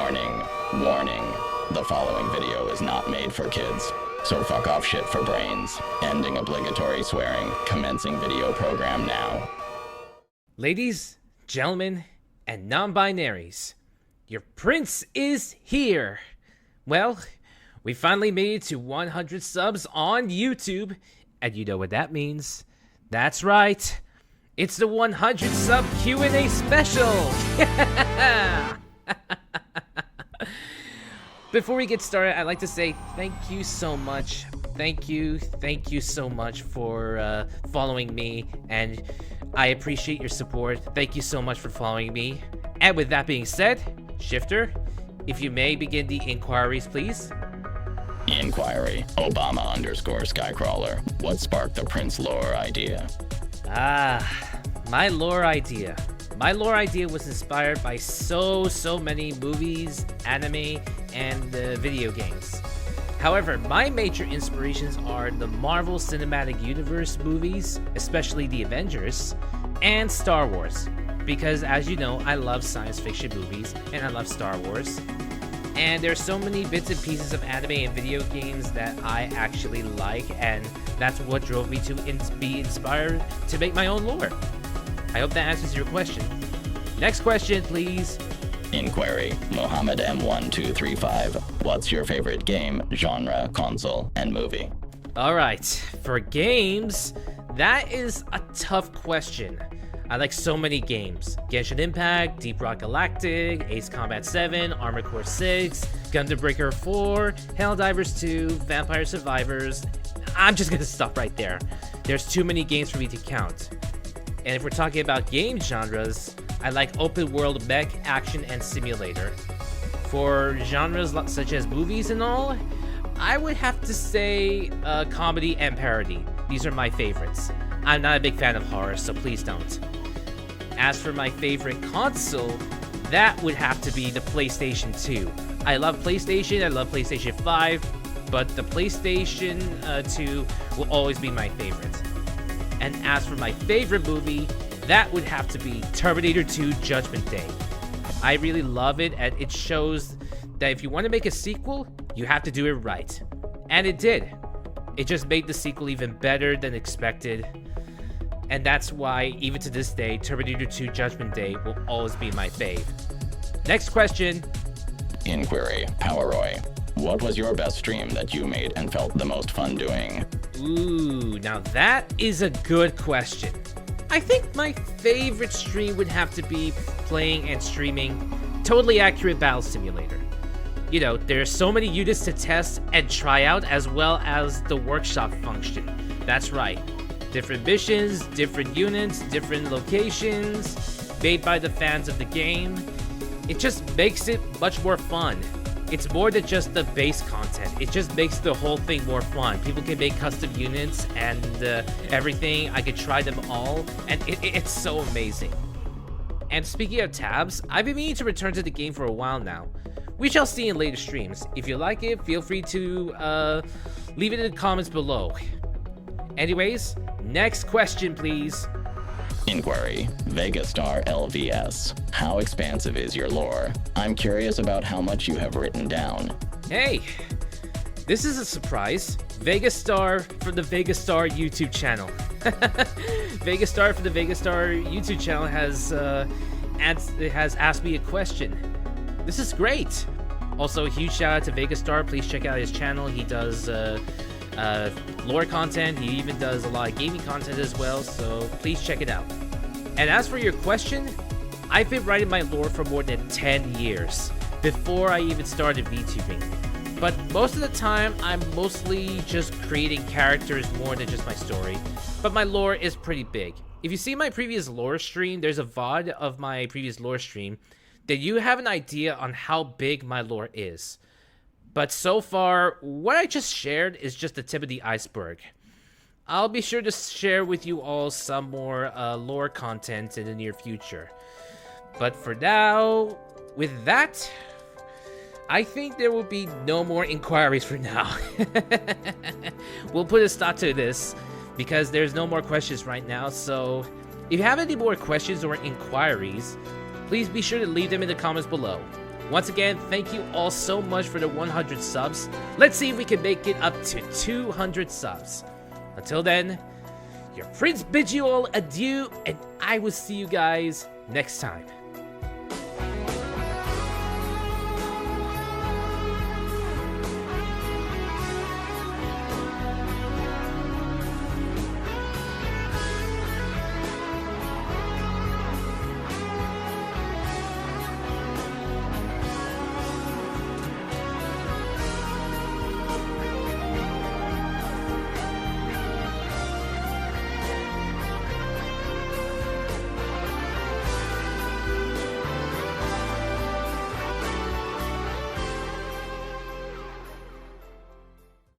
Warning, warning. The following video is not made for kids. So fuck off shit for brains. Ending obligatory swearing. Commencing video program now. Ladies, gentlemen, and non-binaries, your prince is here. Well, we finally made it to 100 subs on YouTube, and you know what that means. That's right. It's the 100 sub Q&A special. Before we get started, I'd like to say thank you so much. Thank you so much for following me, and I appreciate your support. Thank you so much for following me. And with that being said, Shifter, if you may begin the inquiries, please. Inquiry. Obama_Skycrawler. What sparked the Prince lore idea? My lore idea. My lore idea was inspired by so many movies, anime, and video games. However, my major inspirations are the Marvel Cinematic Universe movies, especially the Avengers, and Star Wars. Because as you know, I love science fiction movies, and I love Star Wars. And there's so many bits and pieces of anime and video games that I actually like, and that's what drove me to be inspired to make my own lore. I hope that answers your question. Next question, please. Inquiry. Mohammed M1235. What's your favorite game, genre, console, and movie? Alright, for games, that is a tough question. I like so many games. Genshin Impact, Deep Rock Galactic, Ace Combat 7, Armored Core 6, Gundam Breaker 4, Helldivers 2, Vampire Survivors. I'm just gonna stop right there. There's too many games for me to count. And if we're talking about game genres, I like open world mech, action, and simulator. For genres such as movies and all, I would have to say comedy and parody. These are my favorites. I'm not a big fan of horror, so please don't. As for my favorite console, that would have to be the PlayStation 2. I love PlayStation, I love PlayStation 5, but the PlayStation 2 will always be my favorite. And as for my favorite movie, that would have to be Terminator 2 Judgment Day. I really love it, and it shows that if you want to make a sequel, you have to do it right. And it did. It just made the sequel even better than expected. And that's why, even to this day, Terminator 2 Judgment Day will always be my fave. Next question. Inquiry. Poweroy. What was your best stream that you made and felt the most fun doing? Ooh, now that is a good question. I think my favorite stream would have to be playing and streaming Totally Accurate Battle Simulator. You know, there's so many units to test and try out, as well as the workshop function. That's right. Different missions, different units, different locations, made by the fans of the game. It just makes it much more fun. It's more than just the base content. It just makes the whole thing more fun. People can make custom units and everything. I could try them all, and it's so amazing. And speaking of tabs, I've been meaning to return to the game for a while now. We shall see in later streams. If you like it, feel free to leave it in the comments below. Anyways, next question, please. Inquiry. Vegastar LVS. How expansive is your lore? I'm curious about how much you have written down. Hey, this is a surprise. Vegastar from the Vegastar YouTube channel. Vegastar from the Vegastar YouTube channel has asked me a question. This is great. Also, a huge shout out to Vegastar. Please check out his channel. He does lore content. He even does a lot of gaming content as well, so please check it out. And as for your question, I've been writing my lore for more than 10 years before I even started VTubing. But most of the time, I'm mostly just creating characters more than just my story. But my lore is pretty big. If you see my previous lore stream, there's a VOD of my previous lore stream, then you have an idea on how big my lore is. But so far, what I just shared is just the tip of the iceberg. I'll be sure to share with you all some more lore content in the near future. But for now, with that, I think there will be no more inquiries for now. We'll put a stop to this because there's no more questions right now. So if you have any more questions or inquiries, please be sure to leave them in the comments below. Once again, thank you all so much for the 100 subs. Let's see if we can make it up to 200 subs. Until then, your Prince bids you all adieu, and I will see you guys next time.